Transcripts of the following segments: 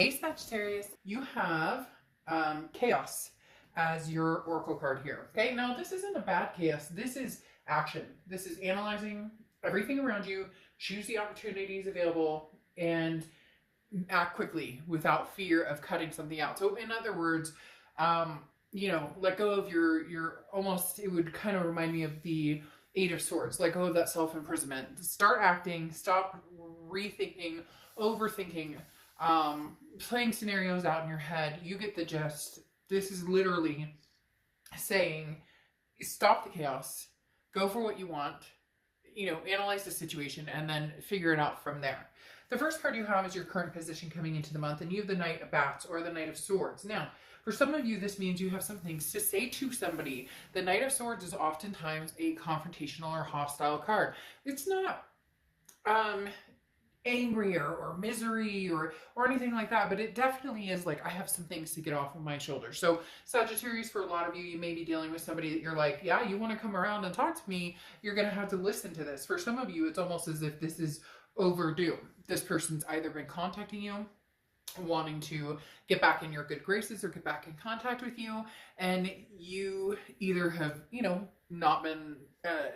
Hey Sagittarius, you have chaos as your oracle card here. Okay, now this isn't a bad chaos. This is action. This is analyzing everything around you, choose the opportunities available, and act quickly without fear of cutting something out. So, in other words, let go of your almost. It would kind of remind me of the Eight of Swords. Let go of that self imprisonment. Start acting. Stop rethinking, overthinking, playing scenarios out in your head. You get the gist. This is literally saying, stop the chaos, go for what you want, analyze the situation, and then figure it out from there. The first card you have is your current position coming into the month, and you have the Knight of Bats or the Knight of Swords. Now, for some of you, this means you have some things to say to somebody. The Knight of Swords is oftentimes a confrontational or hostile card. It's not angry or misery or anything like that, but it definitely is like, I have some things to get off of my shoulders. So Sagittarius, for a lot of you, you may be dealing with somebody that you're like, yeah, you want to come around and talk to me, you're going to have to listen to this. For some of you, it's almost as if this is overdue. This person's either been contacting you, wanting to get back in your good graces or get back in contact with you, and you either have, not been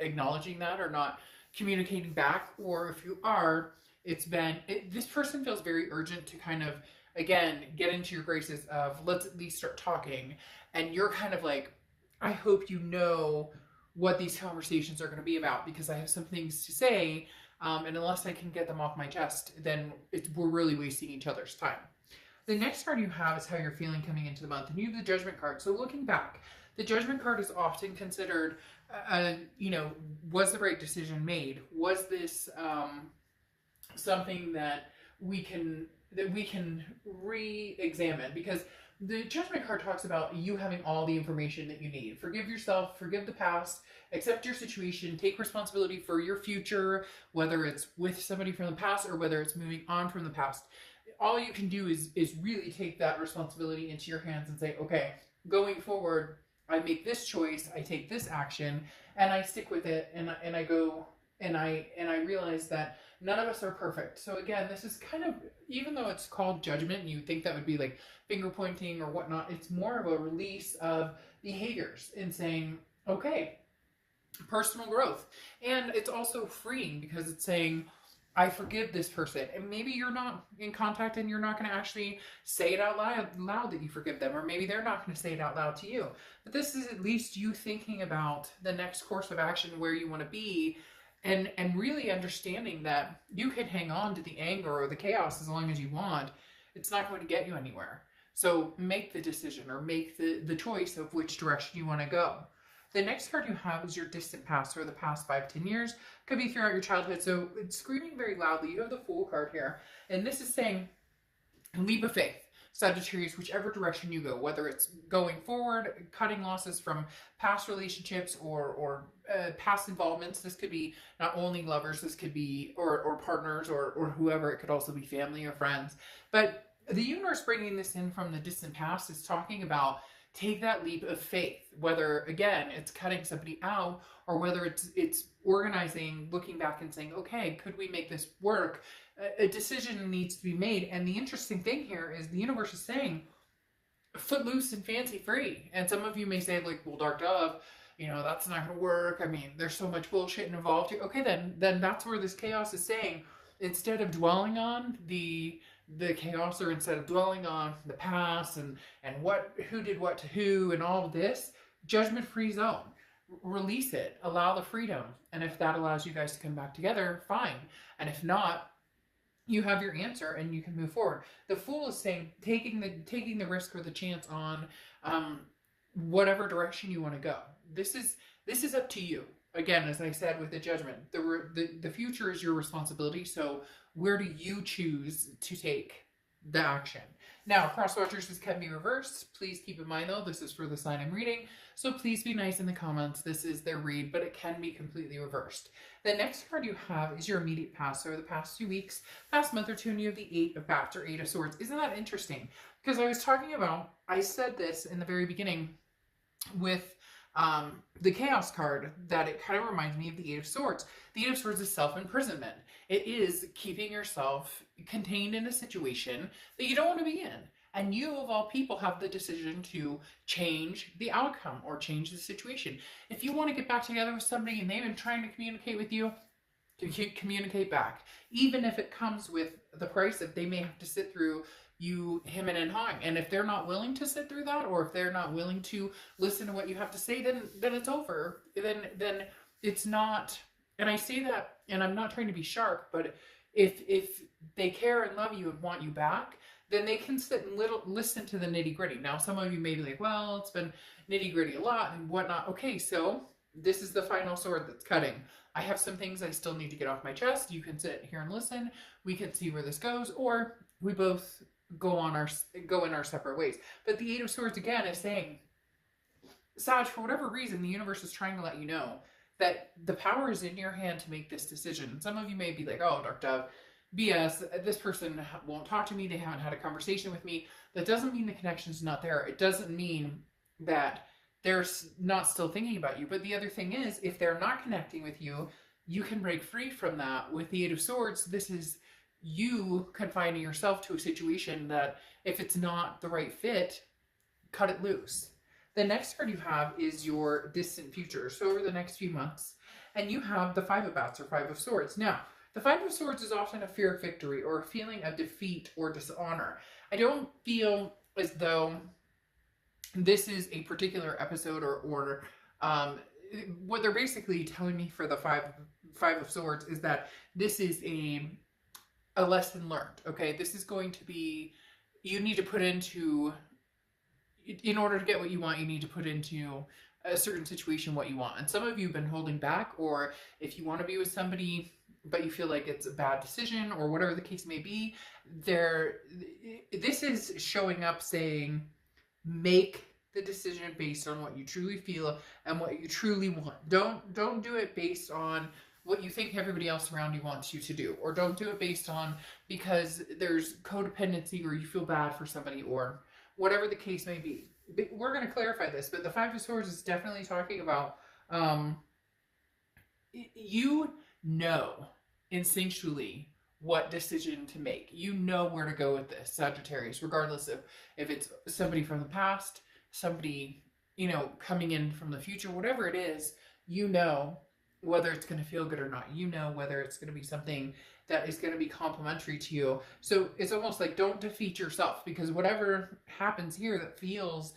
acknowledging that or not communicating back, or if you are, this person feels very urgent to kind of, again, get into your graces of, let's at least start talking. And you're kind of like, I hope you know what these conversations are going to be about, because I have some things to say. And unless I can get them off my chest, then we're really wasting each other's time. The next card you have is how you're feeling coming into the month. And you have the Judgment card. So looking back, the Judgment card is often considered, was the right decision made? Was this something that we can re-examine? Because the Judgment card talks about you having all the information that you need. Forgive yourself, forgive the past, accept your situation, take responsibility for your future, whether it's with somebody from the past or whether it's moving on from the past. All you can do is really take that responsibility into your hands and say, okay, going forward, I make this choice, I take this action, and I stick with it, and I go, and I realize that none of us are perfect. So again, this is kind of, even though it's called judgment, and you think that would be like finger pointing or whatnot, it's more of a release of behaviors and saying, okay, personal growth. And it's also freeing because it's saying, I forgive this person. And maybe you're not in contact and you're not going to actually say it out loud that you forgive them, or maybe they're not going to say it out loud to you. But this is at least you thinking about the next course of action, where you want to be, and really understanding that you can hang on to the anger or the chaos as long as you want. It's not going to get you anywhere. So make the decision, or make the choice of which direction you want to go. The next card you have is your distant past, or the past 5-10 years. Could be throughout your childhood. So it's screaming very loudly. You have the Fool card here. And this is saying, leap of faith. Sagittarius, whichever direction you go, whether it's going forward, cutting losses from past relationships or past involvements. This could be not only lovers, this could be, or partners, or whoever. It could also be family or friends. But the universe bringing this in from the distant past is talking about, take that leap of faith, whether, again, it's cutting somebody out, or whether it's organizing, looking back and saying, okay, could we make this work? A decision needs to be made. And the interesting thing here is the universe is saying, footloose and fancy free. And some of you may say, like, well, Dark Dove, that's not going to work. I mean, there's so much bullshit involved here. Okay, then that's where this chaos is saying, instead of dwelling on the chaos, or instead of dwelling on the past and who did what to who and all of this, judgment free zone. Release it, allow the freedom. And if that allows you guys to come back together, fine. And if not, you have your answer and you can move forward. The Fool is saying, taking the risk or the chance on whatever direction you want to go. This is up to you. Again, as I said with the Judgment, the future is your responsibility. So where do you choose to take the action? Now, cross watchers, this can be reversed. Please keep in mind, though, this is for the sign I'm reading. So please be nice in the comments. This is their read, but it can be completely reversed. The next card you have is your immediate past, or the past 2 weeks, past month or two, and you have the Eight of Bats, or Eight of Swords. Isn't that interesting? Because I said this in the very beginning with the Chaos card, that it kind of reminds me of the Eight of Swords. The Eight of Swords is self-imprisonment. It is keeping yourself contained in a situation that you don't want to be in. And you, of all people, have the decision to change the outcome or change the situation. If you want to get back together with somebody and they've been trying to communicate with you, communicate back. Even if it comes with the price that they may have to sit through you hemming and hawing. And if they're not willing to sit through that, or if they're not willing to listen to what you have to say, then it's over. Then it's not. And I say that, and I'm not trying to be sharp, but if they care and love you and want you back, then they can sit and listen to the nitty gritty. Now, some of you may be like, well, it's been nitty gritty a lot and whatnot. Okay, so this is the final sword that's cutting. I have some things I still need to get off my chest. You can sit here and listen. We can see where this goes, or we both go in our separate ways. But the Eight of Swords again is saying, Sag, for whatever reason, the universe is trying to let you know that the power is in your hand to make this decision. Some of you may be like, oh, Dark Dove, BS, this person won't talk to me. They haven't had a conversation with me. That doesn't mean the connection's not there. It doesn't mean that they're not still thinking about you. But the other thing is, if they're not connecting with you, you can break free from that. With the Eight of Swords, this is you confining yourself to a situation that if it's not the right fit, cut it loose. The next card you have is your distant future. So over the next few months, and you have the Five of Bats or Five of Swords. Now, the Five of Swords is often a fear of victory or a feeling of defeat or dishonor. I don't feel as though this is a particular episode or what they're basically telling me for the Five of Swords is that this is a lesson learned. Okay, this is going to be, you need to put into, in order to get what you want, you need to put into a certain situation what you want. And some of you have been holding back, or if you want to be with somebody but you feel like it's a bad decision or whatever the case may be, this is showing up saying, make the decision based on what you truly feel and what you truly want. Don't do it based on what you think everybody else around you wants you to do, or don't do it based on because there's codependency or you feel bad for somebody or whatever the case may be. We're going to clarify this, but the Five of Swords is definitely talking about you know instinctually what decision to make. You know where to go with this, Sagittarius, regardless of if it's somebody from the past, somebody, you know, coming in from the future, whatever it is, you know whether it's going to feel good or not. You know whether it's going to be something that is going to be complimentary to you. So it's almost like, don't defeat yourself, because whatever happens here that feels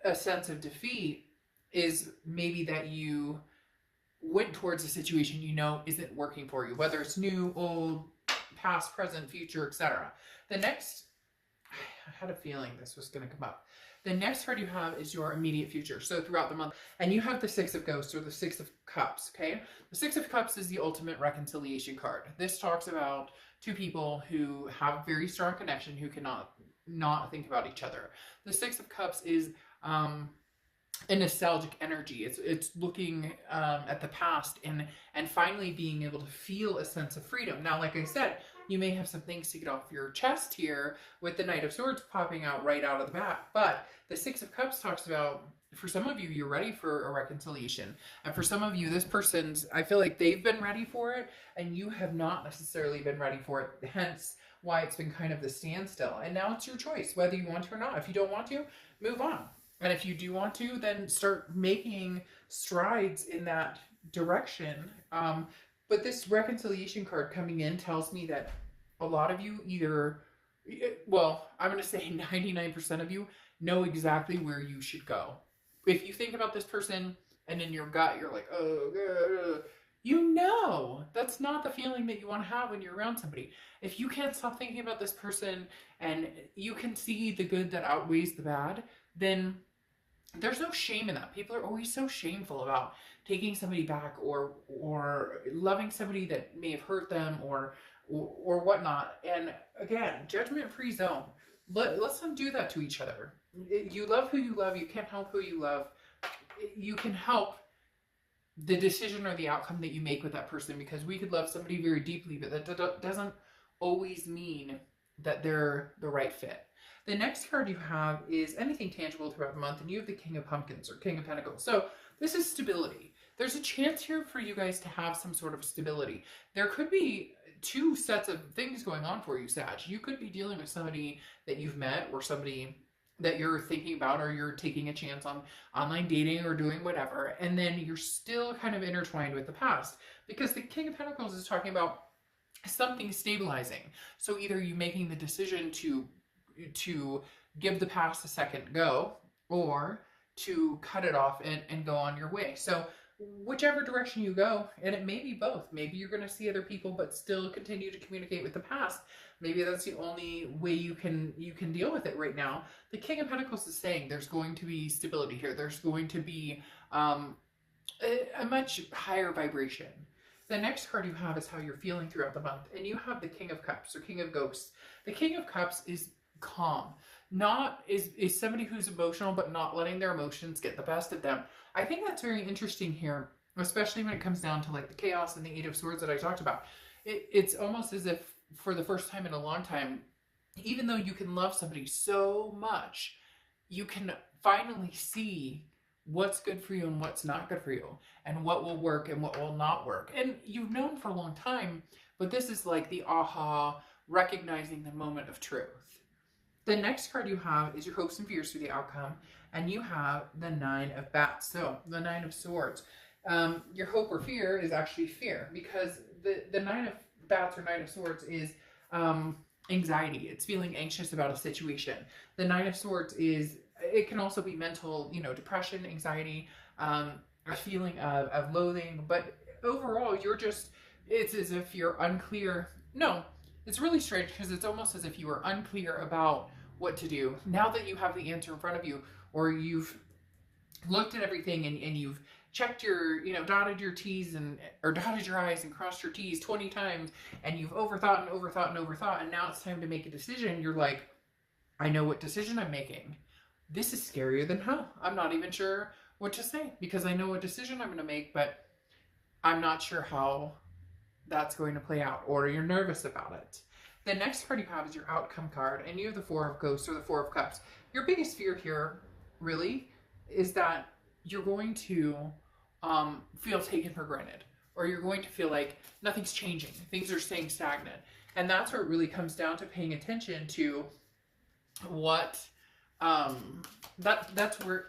a sense of defeat is maybe that you went towards a situation you know isn't working for you, whether it's new, old, past, present, future, etc. The next, I had a feeling this was going to come up. The next card you have is your immediate future. So throughout the month, and you have the Six of Ghosts or the Six of Cups, okay? The Six of Cups is the ultimate reconciliation card. This talks about two people who have very strong connection who cannot not think about each other. The Six of Cups is a nostalgic energy. It's looking at the past and finally being able to feel a sense of freedom. Now, like I said, you may have some things to get off your chest here with the Knight of Swords popping out right out of the bat. But the Six of Cups talks about, for some of you, you're ready for a reconciliation. And for some of you, this person's, I feel like they've been ready for it and you have not necessarily been ready for it. Hence why it's been kind of the standstill. And now it's your choice, whether you want to or not. If you don't want to, move on. And if you do want to, then start making strides in that direction. But this reconciliation card coming in tells me that a lot of you either, well, I'm going to say 99% of you know exactly where you should go. If you think about this person and in your gut, you're like, oh, you know, that's not the feeling that you want to have when you're around somebody. If you can't stop thinking about this person and you can see the good that outweighs the bad, then there's no shame in that. People are always so shameful about taking somebody back or loving somebody that may have hurt them or whatnot. And again, judgment-free zone. Let's not do that to each other. You love who you love. You can't help who you love. You can help the decision or the outcome that you make with that person, because we could love somebody very deeply, but that doesn't always mean that they're the right fit. The next card you have is anything tangible throughout the month, and you have the King of Pumpkins or King of Pentacles. So this is stability. There's a chance here for you guys to have some sort of stability. There could be two sets of things going on for you, Sag. You could be dealing with somebody that you've met or somebody that you're thinking about, or you're taking a chance on online dating or doing whatever, and then you're still kind of intertwined with the past, because the King of Pentacles is talking about something stabilizing. So either you making the decision to give the past a second go, or to cut it off and go on your way. So whichever direction you go, and it may be both. Maybe you're going to see other people but still continue to communicate with the past. Maybe that's the only way you can deal with it right now. The King of Pentacles is saying there's going to be stability here. There's going to be a much higher vibration. The next card you have is how you're feeling throughout the month, and you have the King of Cups, or King of Ghosts. The King of Cups is calm. Is somebody who's emotional, but not letting their emotions get the best of them. I think that's very interesting here, especially when it comes down to like the chaos and the Eight of Swords that I talked about. It's almost as if for the first time in a long time, even though you can love somebody so much, you can finally see what's good for you and what's not good for you, and what will work and what will not work. And you've known for a long time, but this is like the aha, recognizing the moment of truth. The next card you have is your hopes and fears for the outcome, and you have the Nine of Bats. So the Nine of Swords. Your hope or fear is actually fear, because the Nine of Bats or Nine of Swords is anxiety. It's feeling anxious about a situation. The Nine of Swords is, it can also be mental, depression, anxiety, a feeling of loathing, but overall it's as if you're unclear. No, it's really strange, because it's almost as if you were unclear about what to do. Now that you have the answer in front of you, or you've looked at everything and you've checked your, dotted your T's or dotted your I's and crossed your T's 20 times, and you've overthought and overthought and overthought, and now it's time to make a decision. You're like, I know what decision I'm making. This is scarier than hell. I'm not even sure what to say, because I know what decision I'm going to make, but I'm not sure how that's going to play out, or you're nervous about it. The next card you have is your outcome card, and you have the Four of Ghosts, or the Four of Cups. Your biggest fear here, really, is that you're going to feel taken for granted, or you're going to feel like nothing's changing, things are staying stagnant. And that's where it really comes down to paying attention to what that's where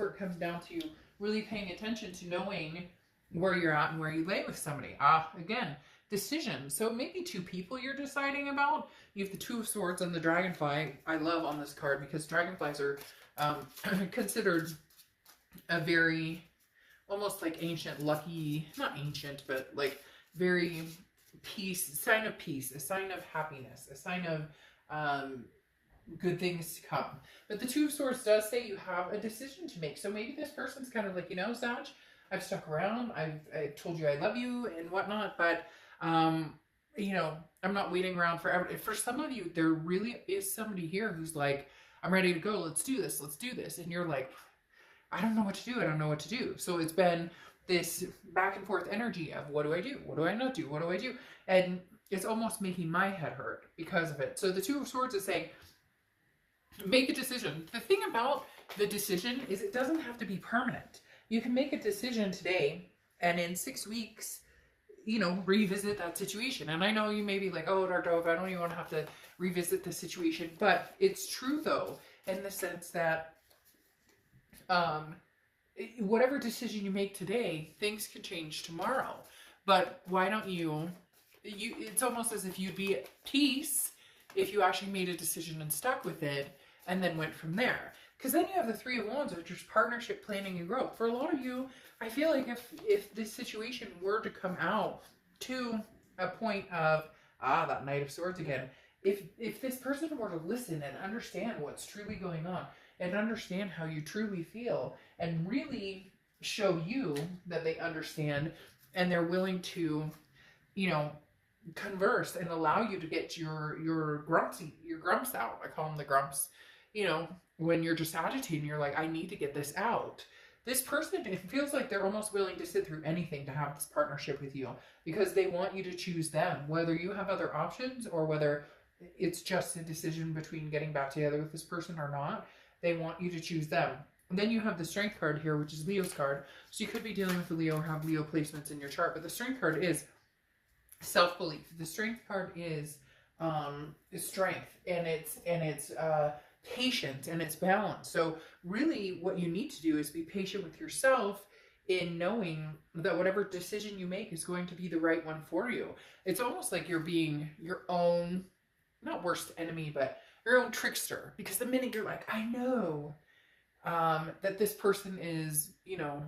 it comes down to really paying attention to knowing where you're at and where you lay with somebody. Again, decision. So maybe two people you're deciding about. You have the Two of Swords and the Dragonfly. I love on this card, because dragonflies are considered a very, almost like ancient, lucky, not ancient, but like very sign of peace, a sign of happiness, a sign of good things to come. But the Two of Swords does say you have a decision to make. So maybe this person's kind of like, Sag, I've stuck around, I've told you I love you and whatnot, but I'm not waiting around forever. For some of you, there really is somebody here who's like, I'm ready to go, let's do this. And you're like, I don't know what to do. So it's been this back and forth energy of, what do I do? What do I not do? What do I do? And it's almost making my head hurt because of it. So the Two of Swords is saying, make a decision. The thing about the decision is it doesn't have to be permanent. You can make a decision today, and in 6 weeks, revisit that situation. And I know you may be like, oh, Dardove, I don't even want to have to revisit the situation. But it's true, though, in the sense that whatever decision you make today, things can change tomorrow. But why don't it's almost as if you'd be at peace if you actually made a decision and stuck with it, and then went from there. Because then you have the Three of Wands, which is partnership, planning, and growth. For a lot of you, I feel like if this situation were to come out to a point of, that Knight of Swords again, if this person were to listen and understand what's truly going on, and understand how you truly feel, and really show you that they understand, and they're willing to, converse and allow you to get your grumps out. I call them the grumps. When you're just agitating, you're like, I need to get this out. This person, it feels like they're almost willing to sit through anything to have this partnership with you, because they want you to choose them, whether you have other options or whether it's just a decision between getting back together with this person or not. They want you to choose them. And then you have the Strength card here, which is Leo's card. So you could be dealing with a Leo or have Leo placements in your chart, but the Strength card is self-belief. The strength card is strength, and it's patient, and it's balance. So really what you need to do is be patient with yourself in knowing that whatever decision you make is going to be the right one for you. It's almost like you're being your own, not worst enemy, but your own trickster. Because the minute you're like, I know that this person is, you know,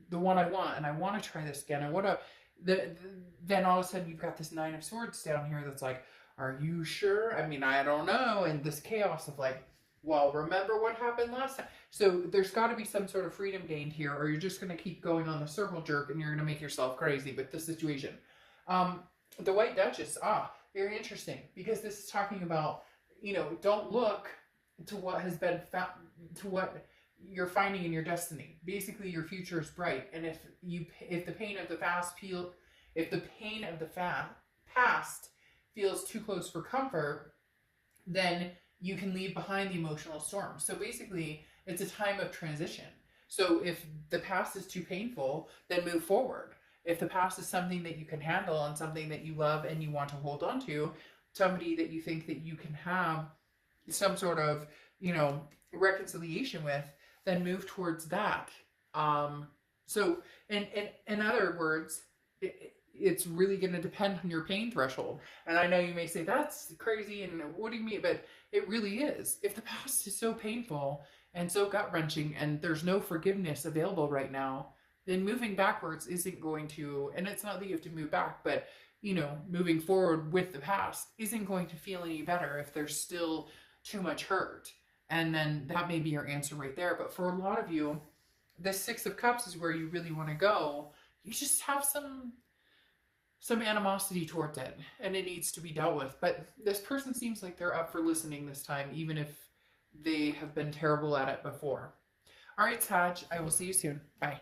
the one I want, and I want to try this again, I want to, then all of a sudden you've got this Nine of Swords down here that's like, are you sure? I mean, I don't know. And this chaos of like, well, remember what happened last time? So there's got to be some sort of freedom gained here, or you're just going to keep going on the circle jerk and you're going to make yourself crazy with the situation. The White Duchess, very interesting, because this is talking about, you know, don't look to what has been found, to what you're finding in your destiny. Basically, your future is bright, and if the pain of the past past feels too close for comfort, then you can leave behind the emotional storm. So basically, it's a time of transition. So if the past is too painful, then move forward. If the past is something that you can handle and something that you love and you want to hold on to, somebody that you think that you can have some sort of, you know, reconciliation with, then move towards that. So in other words, it's really going to depend on your pain threshold. And I know you may say, that's crazy, and what do you mean? But it really is. If the past is so painful and so gut-wrenching and there's no forgiveness available right now, then moving backwards isn't going to, and it's not that you have to move back, but, you know, moving forward with the past isn't going to feel any better if there's still too much hurt. And then that may be your answer right there. But for a lot of you, the Six of Cups is where you really want to go. You just have some animosity towards it, and it needs to be dealt with. But this person seems like they're up for listening this time, even if they have been terrible at it before. All right, Sag, I will see you soon. Bye.